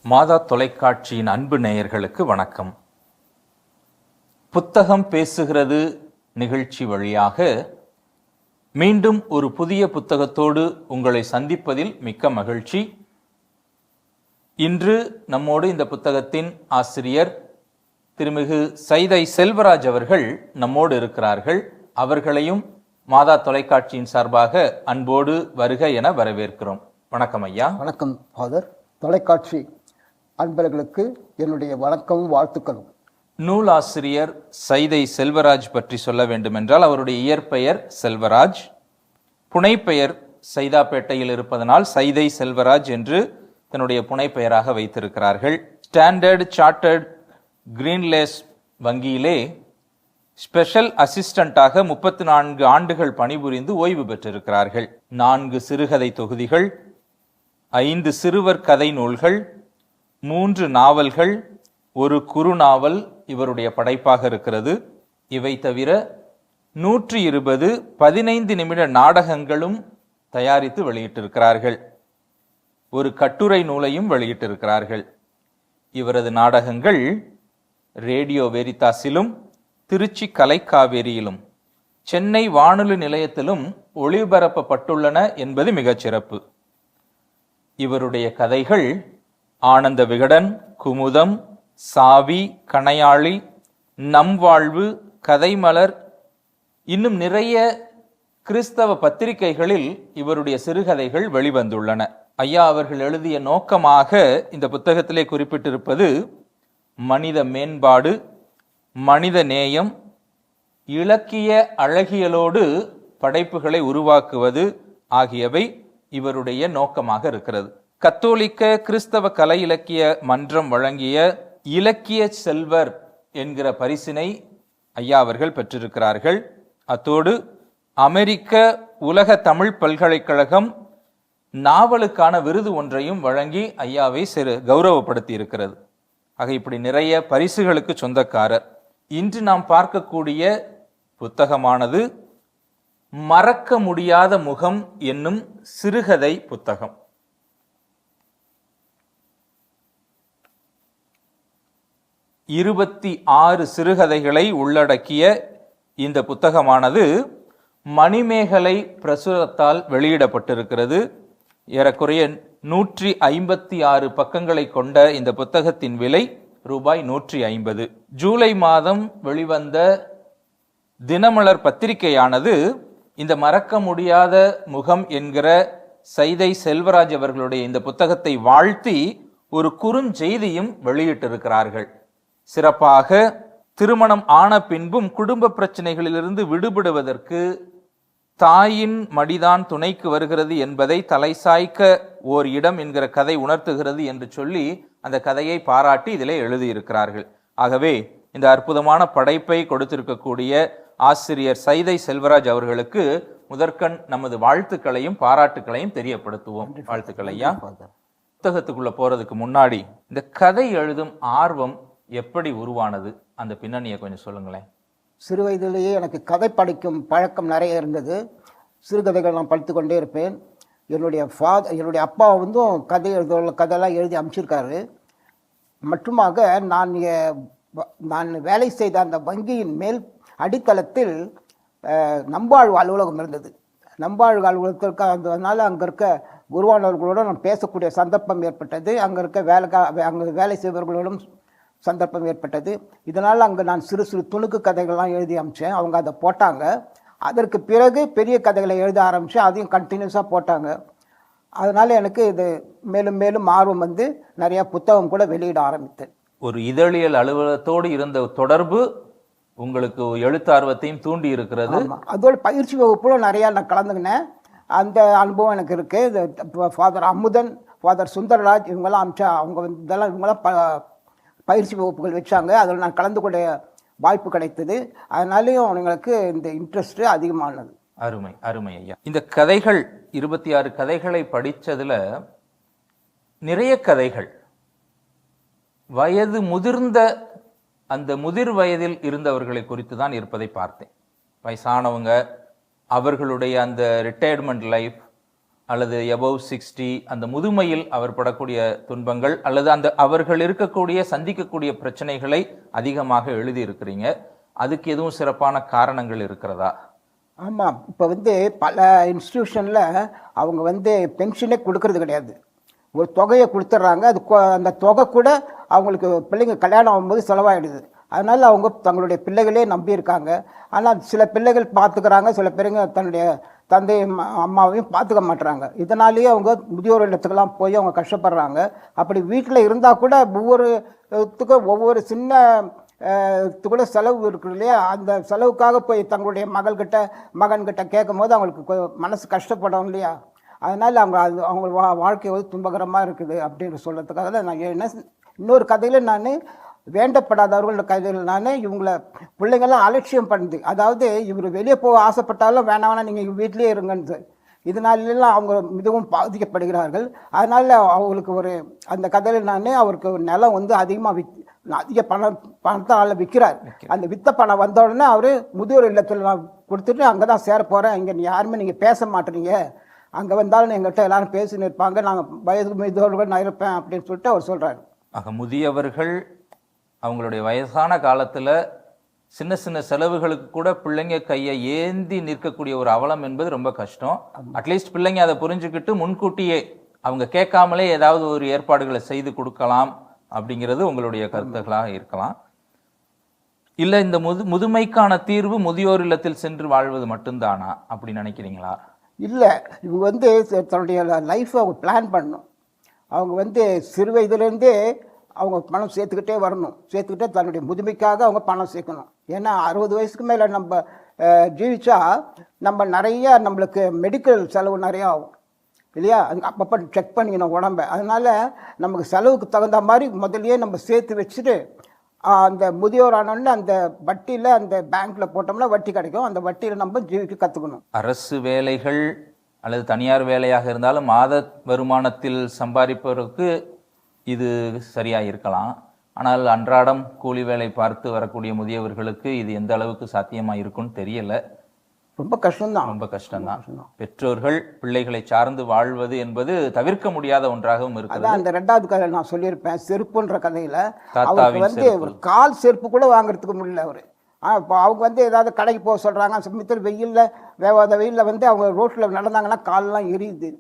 மாதா தொலைக்காட்சியின் அன்பு நேயர்களுக்கு வணக்கம். புத்தகம் பேசுகிறது நிகழ்ச்சி வழியாக மீண்டும் ஒரு புதிய புத்தகத்தோடு உங்களை சந்திப்பதில் மிக்க மகிழ்ச்சி. இன்று நம்மோடு இந்த புத்தகத்தின் ஆசிரியர் திருமிகு சைதை செல்வராஜ் அவர்கள் நம்மோடு இருக்கிறார்கள். அவர்களையும் மாதா தொலைக்காட்சியின் சார்பாக அன்போடு வருக என வரவேற்கிறோம். வணக்கம் ஐயா. வணக்கம் ஃபாதர். தொலைக்காட்சி அன்பர்களுக்கு என்னுடைய வணக்கமும் வாழ்த்துக்களும். நூலாசிரியர் சைதை செல்வராஜ் பற்றி சொல்ல வேண்டுமென்றால் அவருடைய இயற்பெயர் செல்வராஜ், புனைப்பெயர் சைதாப்பேட்டையில் இருப்பதனால் சைதை செல்வராஜ் என்று தன்னுடைய புனைப்பெயராக வைத்திருக்கிறார்கள். ஸ்டாண்டர்ட் சார்ட்டர்ட் கிரீன்லேஸ் வங்கியிலே ஸ்பெஷல் அசிஸ்டண்டாக 34 ஆண்டுகள் பணிபுரிந்து ஓய்வு பெற்றிருக்கிறார்கள். 4 சிறுகதை தொகுதிகள், 5 சிறுவர் கதை நூல்கள், 3 நாவல்கள், ஒரு குறுநாவல் இவருடைய படைப்பாக இருக்கிறது. இவை தவிர 120 15 நிமிட நாடகங்களும் தயாரித்து வெளியிட்டிருக்கிறார்கள். ஒரு கட்டுரை நூலையும் வெளியிட்டிருக்கிறார்கள். இவரது நாடகங்கள் ரேடியோ வெரிதாஸிலும் திருச்சி கலைக்காவேரியிலும் சென்னை வானொலி நிலையத்திலும் ஒளிபரப்பப்பட்டுள்ளன என்பது மிகச் சிறப்பு. இவருடைய கதைகள் ஆனந்த விகடன், குமுதம், சாவி, கணையாளி, நம் வாழ்வு, கதைமலர், இன்னும் நிறைய கிறிஸ்தவ பத்திரிகைகளில் இவருடைய சிறுகதைகள் வெளிவந்துள்ளன. ஐயா அவர்கள் எழுதிய நோக்கமாக இந்த புத்தகத்திலே குறிப்பிட்டிருப்பது மனித மேம்பாடு, மனித நேயம், இலக்கிய அழகியலோடு படைப்புகளை உருவாக்குவது ஆகியவை இவருடைய நோக்கமாக இருக்கிறது. கத்தோலிக்க கிறிஸ்தவ கலை இலக்கிய மன்றம் வழங்கிய இலக்கிய செல்வர் என்கிற பரிசினை ஐயா அவர்கள் பெற்றிருக்கிறார்கள். அத்தோடு அமெரிக்க உலக தமிழ் பல்கலைக்கழகம் நாவலுக்கான விருது ஒன்றையும் வழங்கி ஐயாவை கௌரவப்படுத்தி இருக்கிறது. ஆக இப்படி நிறைய பரிசுகளுக்கு சொந்தக்காரர். இன்று நாம் பார்க்கக்கூடிய புத்தகமானது மறக்க முடியாத முகம் என்னும் சிறுகதை புத்தகம். 26 சிறுகதைகளை உள்ளடக்கிய இந்த புத்தகமானது மணிமேகலை பிரசுரத்தால் வெளியிடப்பட்டிருக்கிறது. ஏறக்குறைய 156 பக்கங்களை கொண்ட இந்த புத்தகத்தின் விலை ரூபாய் 150. ஜூலை மாதம் வெளிவந்த தினமலர் பத்திரிகையானது இந்த மறக்க முடியாத முகம் என்கிற சைதை செல்வராஜ் அவர்களுடைய இந்த புத்தகத்தை வாழ்த்தி ஒரு குறுஞ்செய்தியும் வெளியிட்டிருக்கிறார்கள். சிறப்பாக திருமணம் ஆன பின்பும் குடும்ப பிரச்சனைகளிலிருந்து விடுபடுவதற்கு தாயின் மடிதான் துணைக்கு வருகிறது என்பதை தலை சாய்க்க ஓர் இடம் என்கிற கதை உணர்த்துகிறது என்று சொல்லி அந்த கதையை பாராட்டி இதிலே எழுதியிருக்கிறார்கள். ஆகவே இந்த அற்புதமான படைப்பை கொடுத்திருக்கக்கூடிய ஆசிரியர் சைதை செல்வராஜ் அவர்களுக்கு முதற்கண் நமது வாழ்த்துக்களையும் பாராட்டுக்களையும் தெரியப்படுத்துவோம். வாழ்த்துக்கள் ஐயா. புத்தகத்துக்குள்ள போறதுக்கு முன்னாடி இந்த கதை எழுதும் ஆர்வம் எப்படி உருவானது, அந்த பின்னணியை கொஞ்சம் சொல்லுங்களேன். சிறு வயதிலேயே எனக்கு கதை படிக்கும் பழக்கம் நிறைய இருந்தது. சிறுகதைகள் நான் படித்து கொண்டே இருப்பேன். என்னுடைய அப்பா கதை கதையெல்லாம் எழுதி அமைச்சிருக்காரு. மட்டுமாக நான் வேலை செய்த அந்த வங்கியின் மேல் அடித்தளத்தில் நம்பாழ்வு அலுவலகம் இருந்தது. நம்பாழ்வு அலுவலகத்திற்கு அதனால் அங்கே இருக்க குருவானவர்களோடு நான் பேசக்கூடிய சந்தர்ப்பம் ஏற்பட்டது. அங்கே வேலை செய்பவர்களோடும் சந்தர்ப்பம் ஏற்பட்டது. இதனால் அங்கே நான் சிறு சிறு துணுக்கு கதைகள்லாம் எழுதி அமைச்சேன். அவங்க அதை போட்டாங்க. அதற்கு பிறகு பெரிய கதைகளை எழுத ஆரம்பித்தேன். அதையும் கண்டினியூஸாக போட்டாங்க. அதனால் எனக்கு இது மேலும் மேலும் ஆர்வம் நிறையா புத்தகம் கூட வெளியிட ஆரம்பித்தேன். ஒரு இதழியல் அலுவலகத்தோடு இருந்த தொடர்பு உங்களுக்கு எழுத்தார்வத்தையும் தூண்டி இருக்கிறது. அதோட பயிற்சி வகுப்புல நிறையா நான் கலந்துக்கினேன். அந்த அனுபவம் எனக்கு இருக்குது. ஃபாதர் அமுதன், ஃபாதர் சுந்தரராஜ் இவங்கெல்லாம் இவங்கெல்லாம் பயிற்சி வகுப்புகள் வச்சாங்க. அதில் நான் கலந்து கொண்ட வாய்ப்பு கிடைத்தது. அதனாலேயும் எங்களுக்கு இந்த இன்ட்ரெஸ்ட்டு அதிகமானது. அருமை அருமை ஐயா. இந்த கதைகள் 26 கதைகளை படிச்சதுல நிறைய கதைகள் வயது முதிர்ந்த அந்த முதிர் வயதில் இருந்தவர்களை குறித்து தான் இருப்பதை பார்த்தேன். வயசானவங்க, அவர்களுடைய அந்த ரிட்டையர்மெண்ட் லைஃப் அல்லது எபவ் 60 அந்த முதுமையில் அவர் படக்கூடிய துன்பங்கள் அல்லது அந்த அவர்கள் இருக்கக்கூடிய சந்திக்கக்கூடிய பிரச்சனைகளை அதிகமாக எழுதி இருக்கிறீங்க. அதுக்கு எதுவும் சிறப்பான காரணங்கள் இருக்கிறதா? ஆமாம். இப்போ பல இன்ஸ்டிடியூஷனில் அவங்க பென்ஷனே கொடுக்கறது கிடையாது. ஒரு தொகையை கொடுத்துட்றாங்க. அது அந்த தொகை கூட அவங்களுக்கு பிள்ளைங்க கல்யாணம் ஆகும்போது செலவாயிடுது. அதனால் அவங்க தங்களுடைய பிள்ளைகளே நம்பியிருக்காங்க. ஆனால் சில பிள்ளைகள் பார்த்துக்கிறாங்க, சில பேருங்க தன்னுடைய தந்தையும் அம்மாவையும் பார்த்துக்க மாட்டுறாங்க. இதனாலேயே அவங்க முதியோர் இல்லத்துக்கெல்லாம் போய் அவங்க கஷ்டப்படுறாங்க. அப்படி வீட்டில் இருந்தால் கூட ஒவ்வொருத்துக்கும் ஒவ்வொரு சின்ன கூட செலவு இருக்குது இல்லையா, அந்த செலவுக்காக போய் தங்களுடைய மகன்கிட்ட கேட்கும் போது அவங்களுக்கு மனசு கஷ்டப்படும் இல்லையா. அதனால் அவங்க வாழ்க்கை துன்பகரமாக இருக்குது அப்படின்னு சொல்கிறதுக்காக தான் நான் இன்னொரு கதையில் நான் வேண்டப்படாதவர்களோட கதையில் நான் இவங்கள பிள்ளைங்கள்லாம் அலட்சியம் பண்ணுது. அதாவது இவர் வெளியே போக ஆசைப்பட்டாலும் வேணாம் நீங்கள் வீட்டிலே இருங்கன்னு. இதனாலெல்லாம் அவங்க மிகவும் பாதிக்கப்படுகிறார்கள். அதனால் அவங்களுக்கு அந்த கதையில் நான் அவருக்கு ஒரு நிலம் அதிகமாக அதிக பணத்தால் விற்கிறார். அந்த வித்த பணம் வந்த உடனே அவர் முதியோர் இல்லத்தில் நான் கொடுத்துட்டு அங்கே தான் சேர போகிறேன், இங்கே யாருமே நீங்கள் பேச மாட்டீங்க, அங்கே வந்தாலும் எங்கள்கிட்ட எல்லாரும் பேசின்னு இருப்பாங்க, நாங்கள் வயது முதியோர்கள் நான் இருப்பேன் அப்படின்னு சொல்லிட்டு அவர் சொல்கிறார். ஆக முதியவர்கள் அவங்களுடைய வயசான காலத்தில் சின்ன சின்ன செலவுகளுக்கு கூட பிள்ளைங்க கையை ஏந்தி நிற்கக்கூடிய ஒரு அவலம் என்பது ரொம்ப கஷ்டம். அட்லீஸ்ட் பிள்ளைங்க அதை புரிஞ்சுக்கிட்டு முன்கூட்டியே அவங்க கேட்காமலே ஏதாவது ஒரு ஏற்பாடுகளை செய்து கொடுக்கலாம் அப்படிங்கிறது உங்களுடைய கருத்துக்களாக இருக்கலாம். இல்லை இந்த முதுமைக்கான தீர்வு முதியோர் இல்லத்தில் சென்று வாழ்வது மட்டும்தானா அப்படி நினைக்கிறீங்களா? இல்லை, இவங்க தன்னுடைய லைஃப்பை அவங்க பிளான் பண்ணணும். அவங்க சிறு வயதுலேருந்தே அவங்க பணம் சேர்த்துக்கிட்டே வரணும். சேர்த்துக்கிட்டே தன்னுடைய முதுமைக்காக அவங்க பணம் சேர்க்கணும். ஏன்னா 60 வயசுக்கு மேலே நம்ம ஜீவிச்சா நம்மளுக்கு மெடிக்கல் செலவு நிறையா ஆகும் இல்லையா. அது அப்பப்போ செக் பண்ணிக்கணும் உடம்பை. அதனால் நமக்கு செலவுக்கு தகுந்த மாதிரி முதல்லையே நம்ம சேர்த்து வச்சுட்டு அந்த முதியோர் ஆனோடனே அந்த வட்டியில் அந்த பேங்க்கில் போட்டோம்னா வட்டி கிடைக்கும். அந்த வட்டியில் நம்ம ஜீவிக்க கற்றுக்கணும். அரசு வேலைகள் அல்லது தனியார் வேலையாக இருந்தாலும் மாத வருமானத்தில் சம்பாதிப்பவருக்கு இது சரியாக இருக்கலாம். ஆனால் அன்றாடம் கூலி வேலை பார்த்து வரக்கூடிய முதியவர்களுக்கு இது எந்த அளவுக்கு சாத்தியமாக இருக்குன்னு தெரியல. ரொம்ப கஷ்டம்தான், ரொம்ப கஷ்டம்தான். பெற்றோர்கள் பிள்ளைகளை சார்ந்து வாழ்வது என்பது தவிர்க்க முடியாத ஒன்றாகவும் இருக்குது. அந்த 2வது கதை நான் சொல்லியிருப்பேன், செருப்புன்ற கதையில் அவருக்கு ஒரு கால் செருப்பு கூட வாங்குறதுக்கு முடியல அவர். இப்போ அவங்க ஏதாவது கடைக்கு போக சொல்கிறாங்க, சமயத்தில் வெயிலில் வேவாத வெயிலில் அவங்க ரோட்டில் நடந்தாங்கன்னா காலெலாம் எரியுது.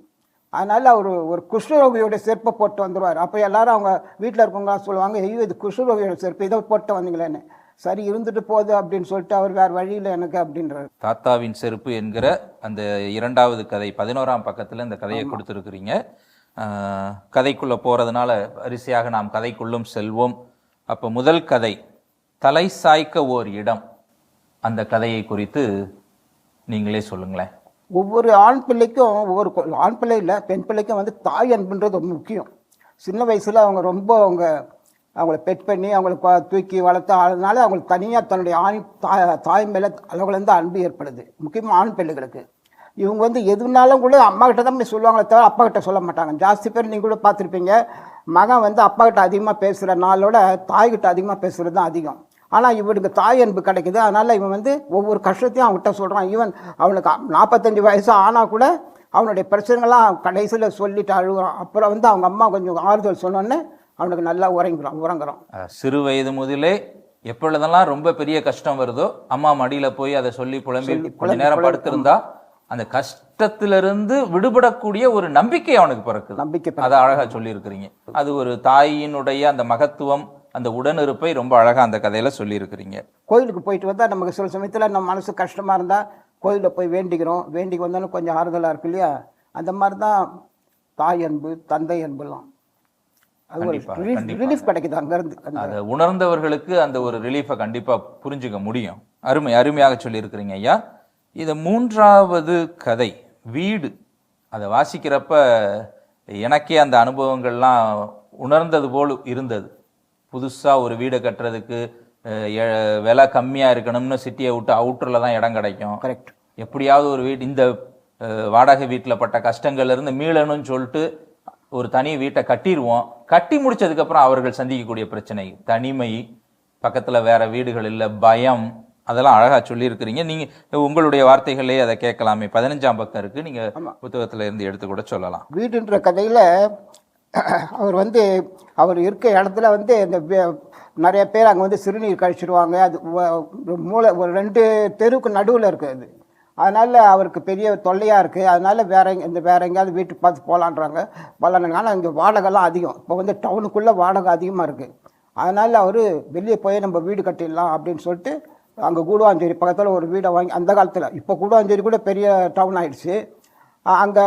அதனால் அவர் ஒரு குஷ்ணரோகியோட செருப்பை போட்டு வந்துடுவார். அப்போ எல்லாரும் அவங்க வீட்டில் இருக்கவங்க சொல்லுவாங்க, ஐயோ இது குஷ்ணரோகியோட செருப்பு, இதை போட்டு வந்தீங்களேன்னு. சரி இருந்துட்டு போகுது அப்படின்னு சொல்லிட்டு அவர் வேறு வழியில் எனக்கு அப்படின்றார். தாத்தாவின் செருப்பு என்கிற அந்த 2வது கதை 11ஆம் பக்கத்தில் இந்த கதையை கொடுத்துருக்குறீங்க. கதைக்குள்ளே போகிறதுனால வரிசையாக நாம் கதைக்குள்ளும் செல்வோம். அப்போ முதல் கதை தலை சாய்க்க ஓர் இடம். அந்த கதையை குறித்து நீங்களே சொல்லுங்களேன். ஒவ்வொரு ஆண் பிள்ளைக்கும் ஆண் பிள்ளை இல்லை பெண் பிள்ளைக்கும் தாய் அன்புன்றது ரொம்ப முக்கியம். சின்ன வயசில் அவங்க ரொம்ப அவங்கள பெட் பண்ணி அவங்களை தூக்கி வளர்த்து அதனால அவங்களுக்கு தனியாக தன்னுடைய தாய் மேலே அளவுலேருந்து அன்பு ஏற்படுது. முக்கியமாக ஆண் பிள்ளைகளுக்கு இவங்க எதுனாலும் கூட அம்மா கிட்ட தான் சொல்லுவாங்களே தவிர அப்பா கிட்ட சொல்ல மாட்டாங்க. ஜாஸ்தி பேர் நீங்கள் கூட பார்த்துருப்பீங்க, மகன் அப்பா கிட்ட அதிகமாக பேசுகிற நாளோட தாய்கிட்ட அதிகமாக பேசுகிறது தான் அதிகம். ஆனால் இவனுக்கு தாய் அன்பு கிடைக்குது. அதனால் இவன் ஒவ்வொரு கஷ்டத்தையும் அவங்ககிட்ட சொல்கிறான். ஈவன் அவனுக்கு 45 வயசு ஆனால் கூட அவனுடைய பிரச்சனைகள்லாம் கடைசியில் சொல்லிட்டு அழுகுறான். அப்புறம் அவங்க அம்மா கொஞ்சம் ஆறுதல் சொன்னோன்னே அவனுக்கு நல்லா உறங்குறான். சிறு வயது முதலே எப்பொழுதெல்லாம் ரொம்ப பெரிய கஷ்டம் வருதோ அம்மா மடியில் போய் அதை சொல்லி புலம்பி கொஞ்ச நேரம் படுத்திருந்தா அந்த கஷ்டத்திலிருந்து விடுபடக்கூடிய ஒரு நம்பிக்கை அவனுக்கு பிறக்குது. அதை அழகா சொல்லி இருக்கிறீங்க. அது ஒரு தாயினுடைய அந்த மகத்துவம், அந்த உடனிருப்பை ரொம்ப அழகா அந்த கதையில சொல்லி இருக்கிறீங்க. கோயிலுக்கு போயிட்டு வந்தா நமக்கு சில சமயத்தில் நம்ம மனசு கஷ்டமா இருந்தா கோயிலில் போய் வேண்டிக்கிறோம். வேண்டி வந்தாலும் கொஞ்சம் ஆறுதலா இருக்கு இல்லையா. அந்த மாதிரி தான் தாய் அன்பு, தந்தை அன்புலாம். ரிலீஃப் கிடைக்குது அங்கிருந்து. அதை உணர்ந்தவர்களுக்கு அந்த ஒரு ரிலீஃபை கண்டிப்பா புரிஞ்சுக்க முடியும். அருமையாக சொல்லி இருக்கிறீங்க ஐயா. இது 3வது கதை வீடு. அதை வாசிக்கிறப்ப எனக்கே அந்த அனுபவங்கள்லாம் உணர்ந்தது போல் இருந்தது. புதுசாக ஒரு வீடை கட்டுறதுக்கு விலை கம்மியாக இருக்கணும்னு சிட்டியை விட்டு அவுட்டரில் தான் இடம் கிடைக்கும். கரெக்ட். எப்படியாவது ஒரு வீடு இந்த வாடகை வீட்டில் பட்ட கஷ்டங்கள்ல இருந்து மீளணும்னு சொல்லிட்டு ஒரு தனி வீட்டை கட்டிடுவோம். கட்டி முடிச்சதுக்கப்புறம் அவர்கள் சந்திக்கக்கூடிய பிரச்சனை தனிமை, பக்கத்தில் வேற வீடுகள் இல்லை, பயம், அதெல்லாம் அழகா சொல்லியிருக்கிறீங்க. நீங்க உங்களுடைய வார்த்தைகளே அதை கேட்கலாமே. 15ஆம் பக்கம் இருக்கு, நீங்க புத்தகத்துல இருந்து எடுத்து கூட சொல்லலாம். வீடுன்ற கதையில அவர் வந்து அவர் இருக்க இடத்துல வந்து இந்த நிறைய பேர் அங்கே வந்து சிறுநீர் கழிச்சிடுவாங்க. அது மூளை ஒரு 2 தெருவுக்கு நடுவில் இருக்குது. அதனால் அவருக்கு பெரிய தொல்லையாக இருக்குது. அதனால் வேற எங்கேயாவது வீட்டுக்கு பார்த்து போகலான்றாங்க. ஆனால் இங்கே வாடகைலாம் அதிகம். இப்போ வந்து டவுனுக்குள்ளே வாடகை அதிகமாக இருக்குது. அதனால் அவர் வெளியே போய் நம்ம வீடு கட்டிடலாம் அப்படின்னு சொல்லிட்டு அங்கே கூடுவாஞ்சேரி பக்கத்தில் ஒரு வீடை வாங்கி, அந்த காலத்தில், இப்போ கூடுவாஞ்சேரி கூட பெரிய டவுன் ஆகிடுச்சு, அங்கே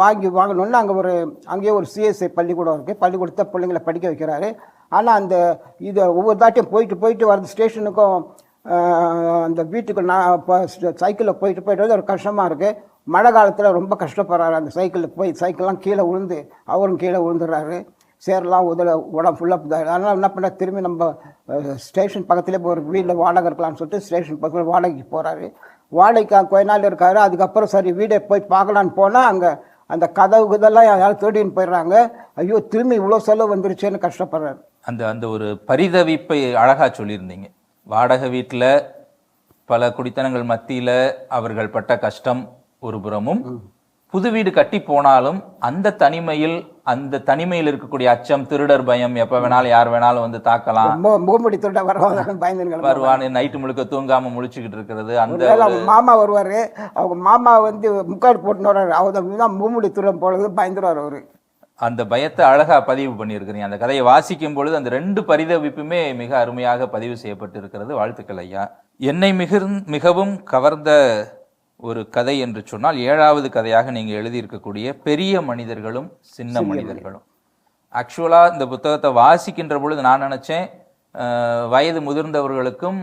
வாங்கணுன்னு அங்கேயே ஒரு சிஎஸ்ஐ பள்ளிக்கூடம் இருக்குது. பள்ளிக்கூடத்தை பிள்ளைங்களை படிக்க வைக்கிறாரு. ஆனால் அந்த இதை ஒவ்வொரு தாட்டியும் போயிட்டு வரது ஸ்டேஷனுக்கும் அந்த வீட்டுக்கு நான் இப்போ சைக்கிளில் போயிட்டு வந்து ஒரு கஷ்டமாக இருக்குது. மழை காலத்தில் ரொம்ப கஷ்டப்படுறாரு. அந்த சைக்கிள்லாம் கீழே விழுந்து அவரும் கீழே விழுந்துடுறாரு. சேரெலாம் உடம்பு ஃபுல்லாக. அதனால் என்ன பண்ண, திரும்பி நம்ம ஸ்டேஷன் பக்கத்துலேயே ஒரு வீட்டில் வாடகை இருக்கலாம்னு சொல்லிட்டு ஸ்டேஷன் பக்கத்தில் வாடகைக்கு போகிறாரு. வாடகைக்கு கொஞ்ச நாள் இருக்காரு. அதுக்கப்புறம் சரி வீடை போய் பார்க்கலான்னு போனால் அங்கே அந்த கதவு இதெல்லாம் யாரும் தேடின்னு போயிடுறாங்க. ஐயோ, திரும்பி இவ்வளோ செலவு வந்துருச்சேன்னு கஷ்டப்படுறாரு. அந்த ஒரு பரிதவிப்பை அழகா சொல்லியிருந்தீங்க. வாடகை வீட்டில் பல குடித்தனங்கள் மத்தியில் அவர்கள் பட்ட கஷ்டம் ஒரு புறமும், புது வீடு கட்டி போனாலும் அந்த தனிமையில் இருக்கக்கூடிய அச்சம், திருடர் பயம், எப்ப வேணாலும் யார் வேணாலும் வந்து தாக்கலாம், முகமுடி திருட வருவான்னு நைட்டு முழுக்க தூங்காம முழிச்சுக்கிட்டு இருக்கிறது. அந்த மாமா வருவாரு, அவங்க மாமா வந்து முக்காடு போட்டு வர்றாரு, அவங்க முகமுடி திருடம் போறது பயந்துருவார் அவரு. அந்த பயத்தை அழகா பதிவு பண்ணியிருக்கிறீங்க. அந்த கதையை வாசிக்கும் பொழுது அந்த 2 பரிதவிப்புமே மிக அருமையாக பதிவு செய்யப்பட்டு இருக்கிறது. வாழ்த்துக்கள் ஐயா. என்னை மிகவும் கவர்ந்த ஒரு கதை என்று சொன்னால் 7வது கதையாக நீங்க எழுதியிருக்கக்கூடிய பெரிய மனிதர்களும் சின்ன மனிதர்களும். ஆக்சுவலா இந்த புத்தகத்தை வாசிக்கின்ற பொழுது நான் நினைச்சேன் வயது முதிர்ந்தவர்களுக்கும்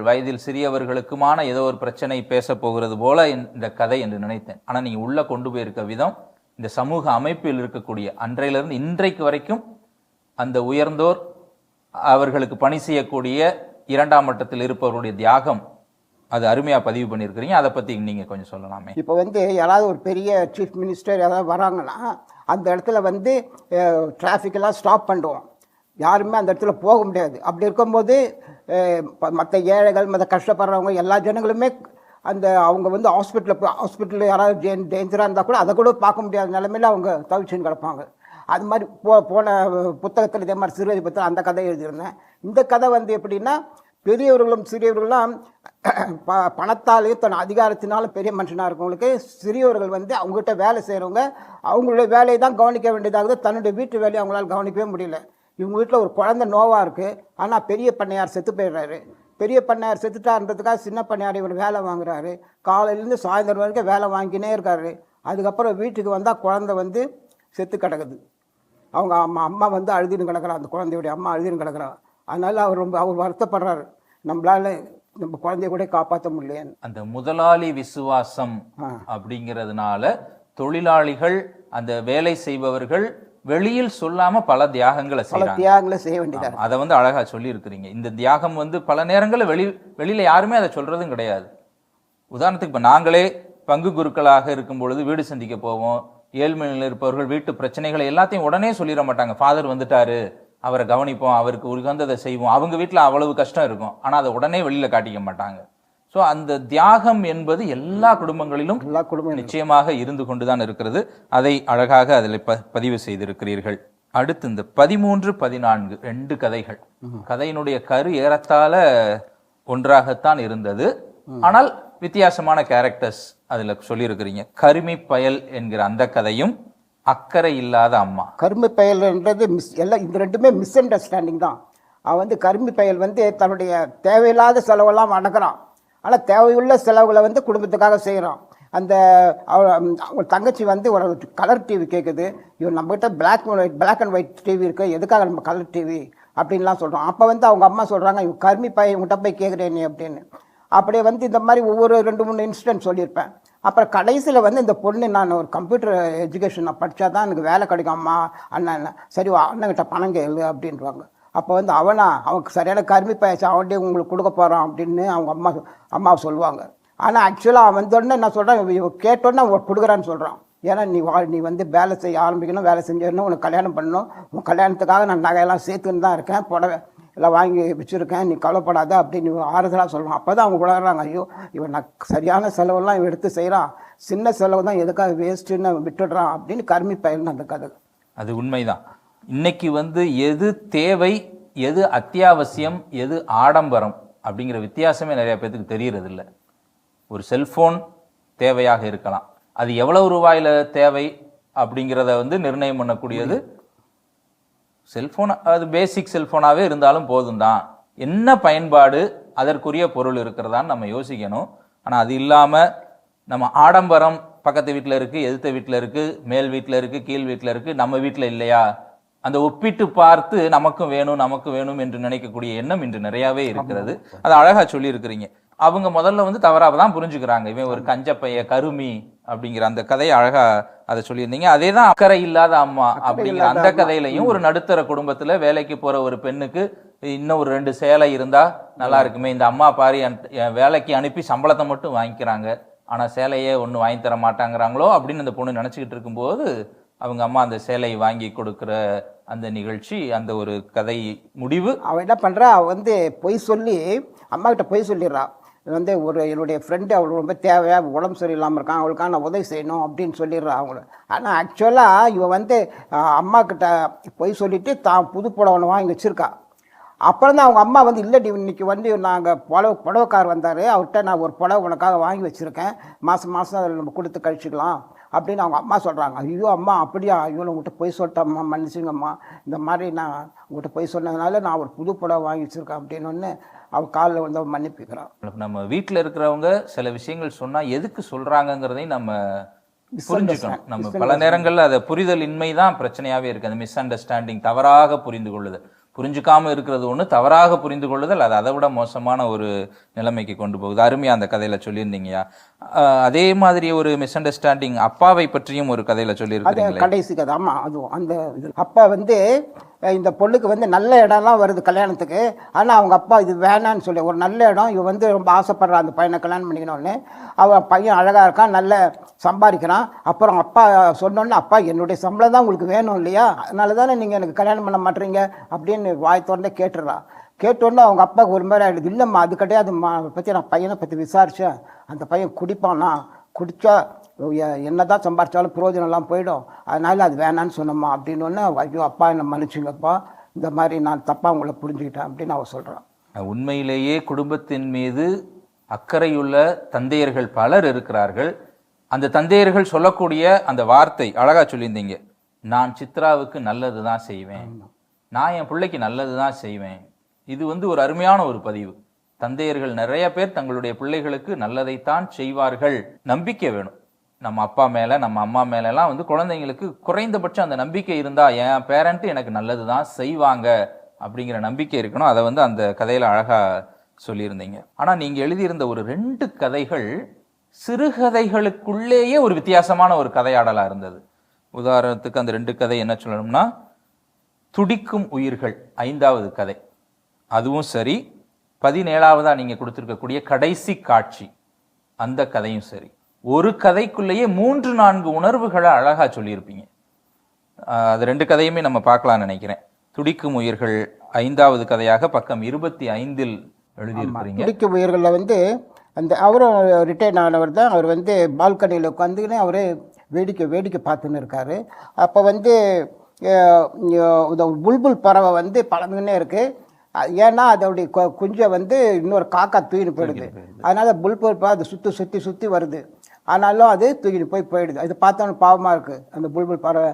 வயதில் சிறியவர்களுக்குமான ஏதோ ஒரு பிரச்சனை பேச போகிறது போல இந்த கதை என்று நினைத்தேன். ஆனா நீங்க உள்ள கொண்டு போயிருக்க விதம், இந்த சமூக அமைப்பில் இருக்கக்கூடிய அன்றையிலிருந்து இன்றைக்கு வரைக்கும் அந்த உயர்ந்தோர், அவர்களுக்கு பணி செய்யக்கூடிய 2ஆம் மட்டத்தில் இருப்பவருடைய தியாகம், அது அருமையா பதிவு பண்ணியிருக்கிறீங்க. அதை பத்தி நீங்க கொஞ்சம் சொல்லலாமே. இப்போ வந்து யாராவது ஒரு பெரிய சீஃப் மினிஸ்டர் யாராவது வராங்கன்னா அந்த இடத்துல வந்து டிராஃபிக்கெல்லாம் ஸ்டாப் பண்ணுவோம். யாருமே அந்த இடத்துல போக முடியாது. அப்படி இருக்கும்போது மற்ற ஏழைகள், மற்ற கஷ்டப்படுறவங்க எல்லா ஜனங்களுமே அவங்க வந்து ஹாஸ்பிட்டலில் யாராவது டேஞ்சராக இருந்தால் கூட அதை கூட பார்க்க முடியாத நிலைமையில் அவங்க தவிச்சுன்னு கிடப்பாங்க. அது மாதிரி போன புத்தகத்தில் இதே மாதிரி சிறுவதி பற்றி அந்த கதை எழுதியிருந்தேன். இந்த கதை வந்து எப்படின்னா, பெரியவர்களும் சிறியவர்களும் பணத்தாலேயும் தன் அதிகாரத்தினாலும் பெரிய மனுஷனாக இருக்கவங்களுக்கு, சிறியவர்கள் வந்து அவங்ககிட்ட வேலை செய்கிறவங்க அவங்களுடைய வேலையை தான் கவனிக்க வேண்டியதாகுது. தன்னுடைய வீட்டு வேலையை அவங்களால கவனிக்கவே முடியல. இவங்க வீட்டில் ஒரு குழந்தை நோவாக இருக்குது. ஆனால் பெரிய பண்ணையார் செத்து போயிடுறாரு. பெரிய பண்ணையார் செத்துட்டான்றதுக்காக சின்ன பண்ணையார் இவர் வேலை வாங்குறாரு. காலையிலேருந்து சாயந்தரம் வரைக்கும் வேலை வாங்கினே இருக்காரு. அதுக்கப்புறம் வீட்டுக்கு வந்தால் குழந்தை வந்து செத்து கிடக்குது. அவங்க அம்மா வந்து அழுதின்னு கிடக்குறா, அந்த குழந்தையுடைய அம்மா அழுதின்னு கிடக்குறா. அதனால அவர் வருத்தப்படுறாரு, நம்மளால நம்ம குழந்தைய கூட காப்பாற்ற முடியலையேன்னு. அந்த முதலாளி விசுவாசம் அப்படிங்கிறதுனால தொழிலாளிகள், அந்த வேலை செய்பவர்கள் வெளியில் சொல்லாம பல தியாகங்களை செய்ய வேண்டியது. அதை வந்து அழகா சொல்லி இருக்கிறீங்க. இந்த தியாகம் வந்து பல நேரங்களில் வெளியில யாருமே அதை சொல்றதும் கிடையாது. உதாரணத்துக்கு இப்ப நாங்களே பங்கு குருக்களாக இருக்கும் பொழுது வீடு சந்திக்க போவோம். ஏழ்மையில் இருப்பவர்கள் வீட்டு பிரச்சனைகளை எல்லாத்தையும் உடனே சொல்லிட மாட்டாங்க. ஃபாதர் வந்துட்டாரு, அவரை கவனிப்போம், அவருக்கு உகந்ததை செய்வோம். அவங்க வீட்டில் அவ்வளவு கஷ்டம் இருக்கும், ஆனா அதை உடனே வெளியில காட்டிக்க மாட்டாங்க. ஸோ அந்த தியாகம் என்பது எல்லா குடும்பங்களிலும் நிச்சயமாக இருந்து கொண்டுதான் இருக்கிறது. அதை அழகாக அதில் பதிவு செய்திருக்கிறீர்கள். அடுத்து இந்த 13, 14 2 கதைகள். கதையினுடைய கரு ஏறத்தாழ ஒன்றாகத்தான் இருந்தது, ஆனால் வித்தியாசமான கேரக்டர்ஸ் அதுல சொல்லியிருக்கிறீங்க. கருமி பயல் என்கிற அந்த கதையும் அக்கறை இல்லாத அம்மா. கருமி பயல்ன்றது எல்லாம் இந்த 2மே மிஸ் அண்டர்ஸ்டாண்டிங் தான். அவன் வந்து கருமி பயல் வந்து தன்னுடைய தேவையில்லாத செலவெல்லாம் அடக்கிறான். ஆனால் தேவையுள்ள செலவுகளை வந்து குடும்பத்துக்காக செய்கிறான். அவங்க தங்கச்சி வந்து ஒரு கலர் டிவி கேட்குது. இவன் நம்மகிட்ட பிளாக் அண்ட் ஒயிட் டிவி இருக்குது, எதுக்காக நம்ம கலர் டிவி அப்படின்லாம் சொல்கிறோம். அப்போ வந்து அவங்க அம்மா சொல்கிறாங்க, இவன் கருமி பையன் உங்கள்கிட்ட போய் கேட்குறேன் நீ அப்படின்னு. அப்படியே வந்து இந்த மாதிரி ஒவ்வொரு 2-3 இன்சிடென்ட் சொல்லியிருப்பேன். அப்புறம் கடைசியில் வந்து இந்த பொண்ணு, நான் ஒரு கம்ப்யூட்டர் எஜுகேஷன் நான் படித்தா தான் எனக்கு வேலை கிடைக்கும் அம்மா. அண்ணன் சரி அண்ணன்கிட்ட பணம் கேளு அப்படின்றாங்க. அப்போ வந்து அவனுக்கு சரியான கருமி பயிற்சி அவன்கிட்ட உங்களுக்கு கொடுக்க போகிறான் அப்படின்னு அவங்க அம்மா சொல்லுவாங்க. ஆனால் ஆக்சுவலாக அவன் வந்தோடனே என்ன சொல்கிறான், கேட்டோன்னே அவன் கொடுக்குறான்னு சொல்கிறான். ஏன்னா நீ வந்து வேலை செய்ய ஆரம்பிக்கணும், வேலை செஞ்சோன்னா உனக்கு கல்யாணம் பண்ணணும், உன் கல்யாணத்துக்காக நான் நகையெல்லாம் சேர்த்துன்னு தான் இருக்கேன், புடவை எல்லாம் வாங்கி வச்சுருக்கேன், நீ கவலைப்படாத அப்படின்னு ஆறுதலாக சொல்கிறான். அப்போ தான் அவங்க உணர்றாங்க, ஐயோ இவன் நான் சரியான செலவெல்லாம் இவன் எடுத்து செய்கிறான், சின்ன செலவு தான் எதுக்காக வேஸ்ட்டுன்னு விட்டுடுறான் அப்படின்னு கருமி பயன் அந்த கதை. அது உண்மைதான். இன்னைக்கு வந்து எது தேவை, எது அத்தியாவசியம், எது ஆடம்பரம் அப்படிங்கிற வித்தியாசமே நிறைய பேருக்கு தெரியறது இல்லை. ஒரு செல்போன் தேவையாக இருக்கலாம், அது எவ்வளவு ரூபாயில தேவை அப்படிங்கிறத வந்து நிர்ணயம் பண்ணக்கூடியது செல்போன். அது பேசிக் செல்போனாவே இருந்தாலும் போதும் தான். என்ன பயன்பாடு, அதற்குரிய பொருள் இருக்கிறதான்னு நம்ம யோசிக்கணும். ஆனா அது இல்லாம நம்ம ஆடம்பரம் பக்கத்து வீட்டில் இருக்கு, எதிர்த்த வீட்டில் இருக்கு, மேல் வீட்டில் இருக்கு, கீழ் வீட்டில் இருக்கு, நம்ம வீட்டில் இல்லையா, அந்த ஒப்பிட்டு பார்த்து நமக்கும் வேணும் என்று நினைக்கக்கூடிய எண்ணம் இன்று நிறையவே இருக்கிறது. அது அழகா சொல்லி இருக்கிறீங்க. அவங்க முதல்ல வந்து தவறாக தான் புரிஞ்சுக்கிறாங்க, இவன் ஒரு கஞ்சப்பைய கருமி அப்படிங்கிற அந்த கதையை அழகா அதை சொல்லியிருந்தீங்க. அதே தான் அக்கறை இல்லாத அம்மா அப்படிங்கிற அந்த கதையிலையும் ஒரு நடுத்தர குடும்பத்துல வேலைக்கு போற ஒரு பெண்ணுக்கு இன்னும் ஒரு 2 சேலை இருந்தா நல்லா இருக்குமே, இந்த அம்மா பாரு வேலைக்கு அனுப்பி சம்பளத்தை மட்டும் வாங்கிக்கிறாங்க, ஆனா சேலையே ஒண்ணு வாங்கி தர மாட்டாங்கிறாங்களோ அப்படின்னு அந்த பொண்ணு நினைச்சுக்கிட்டு இருக்கும்போது அவங்க அம்மா அந்த சேலை வாங்கி கொடுக்குற அந்த நிகழ்ச்சி, அந்த ஒரு கதை முடிவு. அவன் என்ன பண்றா, வந்து பொய் சொல்லி அம்மா கிட்ட பொய் சொல்லிடுறா. வந்து என்னுடைய ஃப்ரெண்டு அவளுக்கு ரொம்ப தேவையாக உடம்பு சரியில்லாமல் இருக்கான், அவளுக்காக நான் உதவி செய்யணும் அப்படின்னு சொல்லிடுறா அவங்கள. ஆனால் ஆக்சுவலாக இவன் வந்து அம்மா கிட்ட பொய் சொல்லிட்டு தான் புது புடவை வாங்கி வச்சுருக்கா. அப்புறம் தான் அவங்க அம்மா வந்து இல்லடி இன்னைக்கு வந்து நாங்கள் புடவைக்கார் வந்தார், அவர்கிட்ட நான் ஒரு புடவை உனக்காக வாங்கி வச்சுருக்கேன், மாதம் அதில் நம்ம கொடுத்து கழிச்சிக்கலாம் அப்படின்னு அவங்க அம்மா சொல்கிறாங்க. ஐயோ அம்மா அப்படியா, ஐயோ உங்கள்கிட்ட போய் சொல்லிட்டேம்மா, மன்னிச்சுங்கம்மா, இந்த மாதிரி நான் உங்கள்கிட்ட போய் சொன்னதுனால நான் ஒரு புது புடவை வாங்கி வச்சுருக்கேன் அப்படின்னு ஒன்று அவள் காலில் வந்து அவன் மன்னிப்புக்கிறான். நம்ம வீட்டில் இருக்கிறவங்க சில விஷயங்கள் சொன்னால் எதுக்கு சொல்கிறாங்கங்கிறதையும் நம்ம புரிஞ்சுக்கணும். நம்ம பல நேரங்களில் அதை புரிதல் இன்மை தான் பிரச்சனையாகவே இருக்குது. அந்த மிஸ் அண்டர்ஸ்டாண்டிங், தவறாக புரிந்து கொள்ளுதல், புரிஞ்சுக்காம இருக்கிறது ஒன்று, தவறாக புரிந்து கொள்ளுதல் அது அதை விட மோசமான ஒரு நிலைமைக்கு கொண்டு போகுது. அருமையா அந்த கதையில சொல்லியிருந்தீங்கயா. அதே மாதிரி ஒரு மிஸ் அண்டர்ஸ்டாண்டிங் அப்பாவை பற்றியும் ஒரு கதையில சொல்லியிருக்கீங்க. கடைசி கதை. ஆமா, அதுவும் அந்த அப்பா வந்து இந்த பொண்ணுக்கு வந்து நல்ல இடம்லாம் வருது கல்யாணத்துக்கு, ஆனால் அவங்க அப்பா இது வேணான்னு சொல்லி, ஒரு நல்ல இடம் இவன் வந்து ரொம்ப ஆசைப்படுறான் அந்த பையனை கல்யாணம் பண்ணிக்கணும்னு. அவன் பையன் அழகாக இருக்கான், நல்ல சம்பாதிக்கிறான். அப்புறம் அப்பா சொன்னோன்னே, அப்பா என்னுடைய சம்பளம் தான் உங்களுக்கு வேணும் இல்லையா, அதனால தானே நீங்கள் எனக்கு கல்யாணம் பண்ண மாட்டீங்க அப்படின்னு வாய் திறந்தே கேட்டுடுறான். கேட்டோன்னே அவங்க அப்பாவுக்கு ஒரு மாதிரி ஆகிடுது. இல்லைம்மா அது கிடையாதும்மா, அதை பற்றி நான் பையனை பற்றி விசாரித்தேன், அந்த பையன் குடிப்பானா, குடித்தா என்ன தான் சம்பாரிச்சாலும் பிரயோஜனம்லாம் போயிடும், அதனால அது வேணான்னு சொன்னம்மா அப்படின்னு. ஐயோ அப்பா என்னை மன்னிச்சுங்கப்பா, இந்த மாதிரி நான் தப்பாக உங்களை புரிஞ்சுக்கிட்டேன் அப்படின்னு அவன் சொல்கிறான். உண்மையிலேயே குடும்பத்தின் மீது அக்கறையுள்ள தந்தையர்கள் பலர் இருக்கிறார்கள். அந்த தந்தையர்கள் சொல்லக்கூடிய அந்த வார்த்தை அழகா சொல்லியிருந்தீங்க, நான் சித்ராவுக்கு நல்லது தான் செய்வேன், நான் என் பிள்ளைக்கு நல்லது தான் செய்வேன். இது வந்து ஒரு அருமையான ஒரு பதிவு. தந்தையர்கள் நிறைய பேர் தங்களுடைய பிள்ளைகளுக்கு நல்லதைத்தான் செய்வார்கள். நம்பிக்கை வேணும். நம்ம அப்பா மேல நம்ம அம்மா மேல எல்லாம் வந்து குழந்தைங்களுக்கு குறைந்தபட்சம் அந்த நம்பிக்கை இருந்தா, என் பேரண்ட் எனக்கு நல்லது தான் செய்வாங்க அப்படிங்கிற நம்பிக்கை இருக்கணும். அதை வந்து அந்த கதையில அழகா சொல்லியிருந்தீங்க. ஆனா நீங்க எழுதியிருந்த ஒரு 2 கதைகள் சிறுகதைகளுக்குள்ளேயே ஒரு வித்தியாசமான ஒரு கதையாடலா இருந்தது. உதாரணத்துக்கு அந்த 2 கதை என்ன சொல்லணும்னா, துடிக்கும் உயிர்கள் 5வது கதை, அதுவும் சரி, 17வதா நீங்க கொடுத்திருக்கக்கூடிய கடைசி காட்சி அந்த கதையும் சரி. ஒரு கதைக்குள்ளேயே 3-4 உணர்வுகளை அழகா சொல்லியிருப்பீங்க. அது 2 கதையுமே நம்ம பார்க்கலாம்னு நினைக்கிறேன். துடிக்கும் உயிர்கள் 5வது கதையாக பக்கம் 25 எழுதியிருக்கிறீங்க. துடிக்கும் உயிர்களில் வந்து அந்த அவரும் ரிட்டையர்ட் ஆனவர் தான். அவர் வந்து பால்கனியில் உட்காந்துக்கின்னு அவரே வேடிக்கை பார்த்துன்னு இருக்காரு. அப்போ வந்து புல்புல் பறவை வந்து பழந்துன்னே இருக்குது. ஏன்னா அதோடைய குஞ்சை வந்து இன்னொரு காக்கா தூக்கிட்டு போயிடுது. அதனால் புல்புல் பறவை அது சுற்றி வருது, ஆனாலும் அது தூக்கிட்டு போயிடுது. அது பார்த்தோன்னு பாவமாக இருக்குது. அந்த புல்புல் பறவை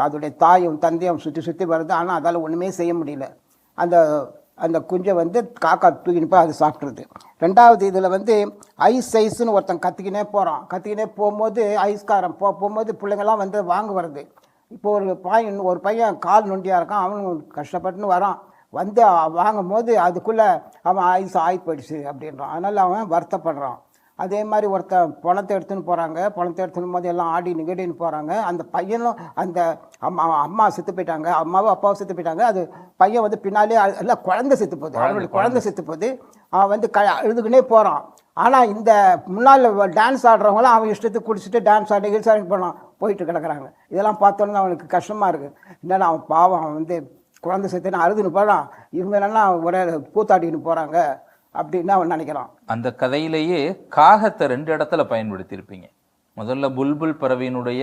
அதோடைய தாயும் தந்தையும் சுற்றி வருது, ஆனால் அதால் ஒன்றுமே செய்ய முடியல. அந்த குஞ்சை வந்து காக்கா தூக்கிட்டு போய் அது சாப்பிட்ருது. 2வது இதில் வந்து ஐஸ்னு ஒருத்தன் கத்திக்கினே போகும்போது ஐஸ்காரன் போகும்போது பிள்ளைங்கள்லாம் வந்து வாங்க வருது. இப்போ ஒரு பையன் கால் நொண்டியாக இருக்கான், அவனும் கஷ்டப்பட்டுன்னு வரான். வந்து வாங்கும் போது அதுக்குள்ளே அவன் ஐஸ் ஆகி போயிடுச்சு அப்படின்றான். அதனால் அவன் வருத்தப்படுறான். அதே மாதிரி ஒருத்தன் பணத்தை எடுத்துன்னு போகிறாங்க. பணத்தை எடுத்துன்னு போது எல்லாம் ஆடி நிகடின்னு போகிறாங்க. அந்த பையனும் அந்த அம்மா செத்து போயிட்டாங்க, அம்மாவும் அப்பாவும் செத்து போயிட்டாங்க. அது பையன் வந்து பின்னாலே எல்லாம் குழந்தை செத்து போகுது, அவனுடைய குழந்தை செத்து போகுது. அவன் வந்து அழுதுகினே போகிறான். ஆனால் இந்த முன்னால் டான்ஸ் ஆடுறவங்களாம் அவன் இஷ்டத்துக்கு குடிச்சிட்டு டான்ஸ் ஆடி போனான் போயிட்டு கிடக்குறாங்க. இதெல்லாம் பார்த்தோன்னே அவனுக்கு கஷ்டமாக இருக்குது. என்னடா அவன் பாவம், அவன் வந்து குழந்தை செத்துன்னு அழுதுன்னு போகிறான், இவங்க என்னன்னா ஒரே கூத்தாடின்னு போகிறாங்க அப்படின்னு அவன் நினைக்கிறான். அந்த கதையிலேயே காகத்தை 2 இடத்துல பயன்படுத்தியிருப்பீங்க. முதல்ல புல்புல் பறவையினுடைய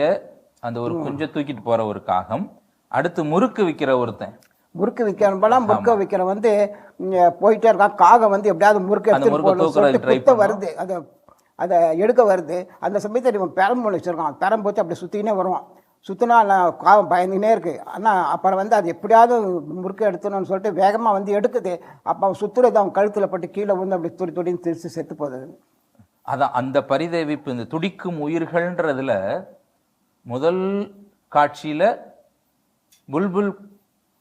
அந்த ஒரு குஞ்சை தூக்கிட்டு போற ஒரு காகம், அடுத்து முறுக்கு விற்கிற ஒருத்தன். முறுக்கு விற்கிறப்பெல்லாம் முறுக்க விற்கிற வந்து போயிட்டே இருக்கான். காகம் வந்து எப்படியாவது முறுக்கு எடுத்து வருது, அதை எடுக்க வருது. அந்த சமயத்தில் இவன் பெரம்பு வச்சிருக்கான். பெரம் போச்சு அப்படி சுற்றிக்கினே வருவான். சுற்றினா காகம் பயந்துக்கினே இருக்குது. ஆனால் அப்புறம் வந்து அது எப்படியாவது முறுக்கு எடுத்துணும்னு சொல்லிட்டு வேகமாக வந்து எடுக்குது. அப்போ அவன் சுற்றுறது அவன் கழுத்தில் பட்டு கீழே வந்து அப்படி துடின்னு திருச்சி செத்து போகுது. அதான் அந்த பரிதவிப்பு, இந்த துடிக்கும் உயிர்கள்ன்றதுல முதல் காட்சியில புல்புல்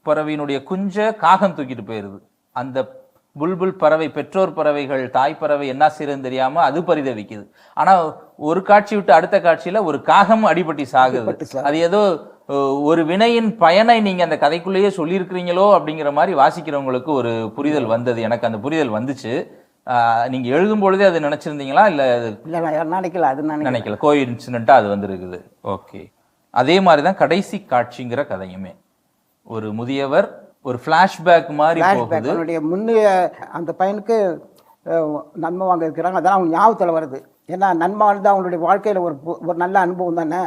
பறவையினுடைய குஞ்ச காகம் தூக்கிட்டு போயிருது. அந்த புல்புல் பறவை, பெற்றோர் பறவைகள், தாய் பறவை என்ன செய்யறதுன்னு தெரியாம அது பரிதவிக்குது. ஆனா ஒரு காட்சி விட்டு அடுத்த காட்சியில ஒரு காகம் அடிபட்டி சாகுது. அது ஏதோ ஒரு வினையின் பயனை நீங்க அந்த கதைக்குள்ளேயே சொல்லியிருக்கிறீங்களோ அப்படிங்கிற மாதிரி வாசிக்கிறவங்களுக்கு ஒரு புரிதல் வந்தது. எனக்கு அந்த புரிதல் வந்துச்சு. நீங்க எழுதும் பொழுதே அது நினைச்சிருந்தீங்களா? இல்ல நினைக்கல, கோஇன்சிடென்ட்டா அது வந்துருக்குது. ஓகே. அதே மாதிரிதான் கடைசி காட்சிங்கிற கதையுமே ஒரு முதியவர் ஒரு ஃபிளாஷ்பேக் மாதிரி போகுது. அவனுடைய முன்னைய அந்த பையனுக்கு நன்மை வாங்க இருக்கிறாங்க, அதெல்லாம் அவங்க ஞாபகத்தில் வருது. ஏன்னா நன்மை வந்து அவங்களுடைய வாழ்க்கையில் ஒரு நல்ல அனுபவம் தானே,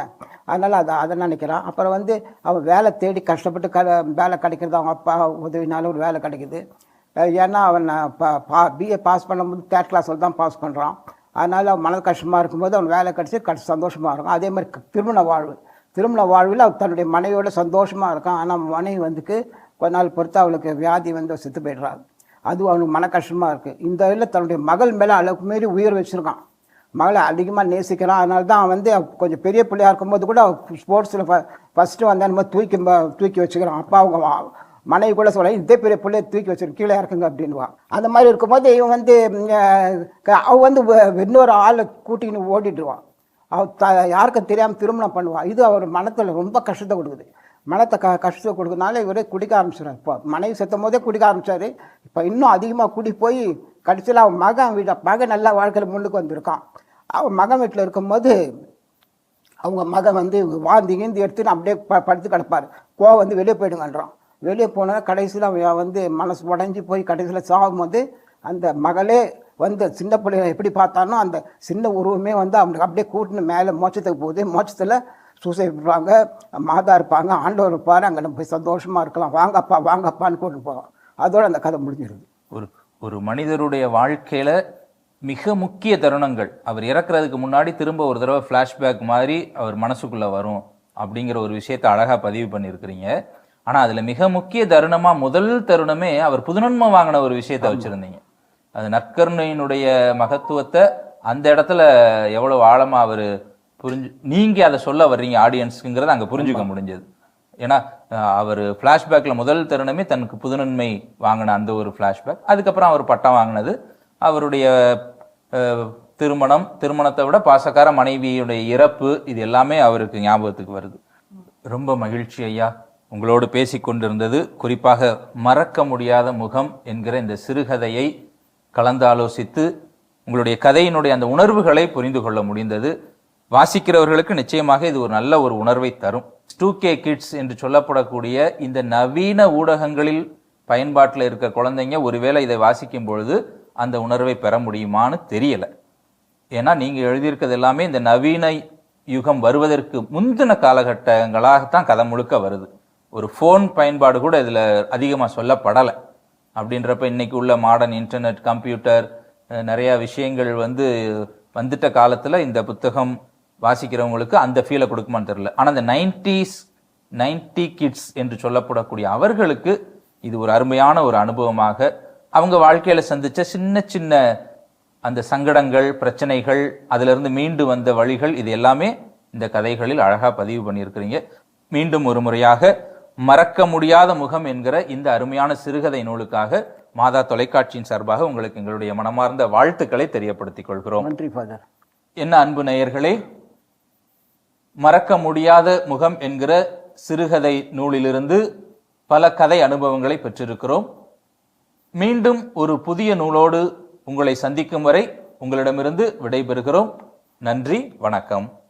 அதனால் அதை நினைக்கிறான். அப்புறம் வந்து அவன் வேலை தேடி கஷ்டப்பட்டு வேலை கிடைக்கிறது, அவங்க அப்பா உதவினாலும் ஒரு வேலை கிடைக்குது. ஏன்னா அவன் பிஏ பாஸ் பண்ணும்போது 3rd கிளாஸில் தான் பாஸ் பண்ணுறான். அதனால் அவன் மனது கஷ்டமாக இருக்கும்போது அவன் வேலை கிடச்சி சந்தோஷமாக இருக்கும். அதே மாதிரி திருமண வாழ்வில் அவன் தன்னுடைய மனைவியோட சந்தோஷமாக இருக்கான். ஆனால் மனைவி வந்துக்கு கொஞ்ச நாள் பொறுத்து அவளுக்கு வியாதி வந்து செத்து போய்ட்றாங்க. அதுவும் அவனுக்கு மன கஷ்டமாக இருக்குது. இந்த இதில் தன்னுடைய மகள் மேலே அளவுக்கு மீறி உயிர் வச்சுருக்கான். மகளை அதிகமாக நேசிக்கிறான். அதனால தான் அவன் வந்து கொஞ்சம் பெரிய பிள்ளையாக இருக்கும்போது கூட ஸ்போர்ட்ஸில் ஃபஸ்ட்டு வந்தால் தூக்கி வச்சுக்கிறான். அப்பா அவங்க மனைவி கூட சொல்ல, இதே பெரிய பிள்ளைய தூக்கி வச்சிருக்கு, கீழே இறக்குங்க அப்படின்வான். அந்த மாதிரி இருக்கும்போது இவன் வந்து அவன் வந்து இன்னொரு ஆளை கூட்டின்னு ஓடிட்டுருவான். யாருக்கும் தெரியாமல் திருமணம் பண்ணுவான். இது அவர் மனத்தில் ரொம்ப கஷ்டத்தை கொடுக்குது. மனத்தை கஷ்டத்தை கொடுக்கறதுனால இவரே குடிக்க ஆரம்பிச்சிடார். இப்போ மனைவி செத்தும் போதே குடிக்க ஆரம்பித்தார். இப்போ இன்னும் அதிகமாக குடி போய் கடைசியில் அவன் மகன் நல்லா வாழ்க்கையில் முன்னுக்கு வந்திருக்கான். அவன் மகன் வீட்டில் இருக்கும்போது அவங்க மகன் வந்து வாந்தி கீந்தி எடுத்துன்னு அப்படியே படுத்து கிடப்பார். கோவம் வந்து வெளியே போயிடுங்கன்றான். வெளியே போனால் கடைசியில் அவன் வந்து மனசு உடஞ்சி போய் கடைசியில் சாகும்போது அந்த மகளே வந்து சின்ன பிள்ளைகளை எப்படி பார்த்தானோ அந்த சின்ன உருவமே வந்து அவனுக்கு அப்படியே கூட்டின்னு மேலே மோட்சத்துக்கு போகுது. மோட்சத்தில் சூசை இருப்பாங்க, மாதா இருப்பாங்க, ஆண்டவர் இருப்பார். அங்கே நம்ம போய் சந்தோஷமாக இருக்கலாம், வாங்கப்பான்னு கூட்டின்னு போவான். அதோடு அந்த கதை முடிஞ்சிருது. ஒரு மனிதருடைய வாழ்க்கையில மிக முக்கிய தருணங்கள், அவர் இறக்குறதுக்கு முன்னாடி திரும்ப ஒரு தடவை ஃப்ளாஷ்பேக் மாதிரி அவர் மனசுக்குள்ள வரும் அப்படிங்கிற ஒரு விஷயத்தை அழகா பதிவு பண்ணியிருக்கிறீங்க. ஆனா அதுல மிக முக்கிய தருணமா முதல் தருணமே அவர் புதுநன்மை வாங்கின ஒரு விஷயத்த வச்சிருந்தீங்க. அது நற்கருணையினுடைய மகத்துவத்தை அந்த இடத்துல எவ்வளவு ஆழமா அவர் நீங்க அதை சொல்ல வர்றீங்க ஆடியன்ஸுங்கிறத அங்க புரிஞ்சுக்க முடிஞ்சது. ஏன்னா அவர் ஃப்ளாஷ்பேக்ல முதல் தருணமே தனக்கு புதுநன்மை வாங்கின அந்த ஒரு ஃப்ளாஷ்பேக். அதுக்கப்புறம் அவர் பட்டம் வாங்கினது, அவருடைய திருமணத்தை விட பாசக்கார மனைவியுடைய இறப்பு, இது எல்லாமே அவருக்கு ஞாபகத்துக்கு வருது. ரொம்ப மகிழ்ச்சி ஐயா, உங்களோடு பேசிக்கொண்டிருந்தது. குறிப்பாக மறக்க முடியாத முகம் என்கிற இந்த சிறுகதையை கலந்தாலோசித்து உங்களுடைய கதையினுடைய அந்த உணர்வுகளை புரிந்து கொள்ள முடிந்தது. வாசிக்கிறவர்களுக்கு நிச்சயமாக இது ஒரு நல்ல ஒரு உணர்வை தரும். 2K கிட்ஸ் என்று சொல்லப்படக்கூடிய இந்த நவீன ஊடகங்களில் பயன்பாட்டில் இருக்கிற குழந்தைங்க ஒருவேளை இதை வாசிக்கும் பொழுது அந்த உணர்வை பெற முடியுமான்னு தெரியல. ஏன்னா நீங்க எழுதியிருக்கிறது எல்லாமே இந்த நவீன யுகம் வருவதற்கு முந்தின காலகட்டங்களாகத்தான் கதை முழுக்க வருது. ஒரு ஃபோன் பயன்பாடு கூட இதுல அதிகமா சொல்லப்படலை. அப்படின்றப்ப இன்னைக்கு உள்ள மாடர்ன் இன்டர்நெட், கம்ப்யூட்டர், நிறைய விஷயங்கள் வந்துட்ட காலத்துல இந்த புத்தகம் வாசிக்கிறவங்களுக்கு அந்த ஃபீலை கொடுக்குமான்னு தெரியல. ஆனா இந்த 90 கிட்ஸ் என்று சொல்லப்படக்கூடிய அவர்களுக்கு இது ஒரு அருமையான ஒரு அனுபவமாக, அவங்க வாழ்க்கையில சந்திச்ச சின்ன சின்ன அந்த சங்கடங்கள், பிரச்சனைகள், அதுல இருந்து மீண்டு வந்த வழிகள், இது எல்லாமே இந்த கதைகளில் அழகா பதிவு பண்ணியிருக்கிறீங்க. மீண்டும் ஒரு முறையாக மறக்க முடியாத முகம் என்கிற இந்த அருமையான சிறுகதை நூலுக்காக மாதா தொலைக்காட்சியின் சார்பாக உங்களுக்கு எங்களுடைய மனமார்ந்த வாழ்த்துக்களை தெரியப்படுத்திக் கொள்கிறோம். நன்றி ஃபாதர். என்ன அன்பு நேயர்களே, மறக்க முடியாத முகம் என்கிற சிறுகதை நூலிலிருந்து பல கதை அனுபவங்களை பெற்றிருக்கிறோம். மீண்டும் ஒரு புதிய நூலோடு உங்களை சந்திக்கும் வரை உங்களிடமிருந்து விடைபெறுகிறோம். நன்றி, வணக்கம்.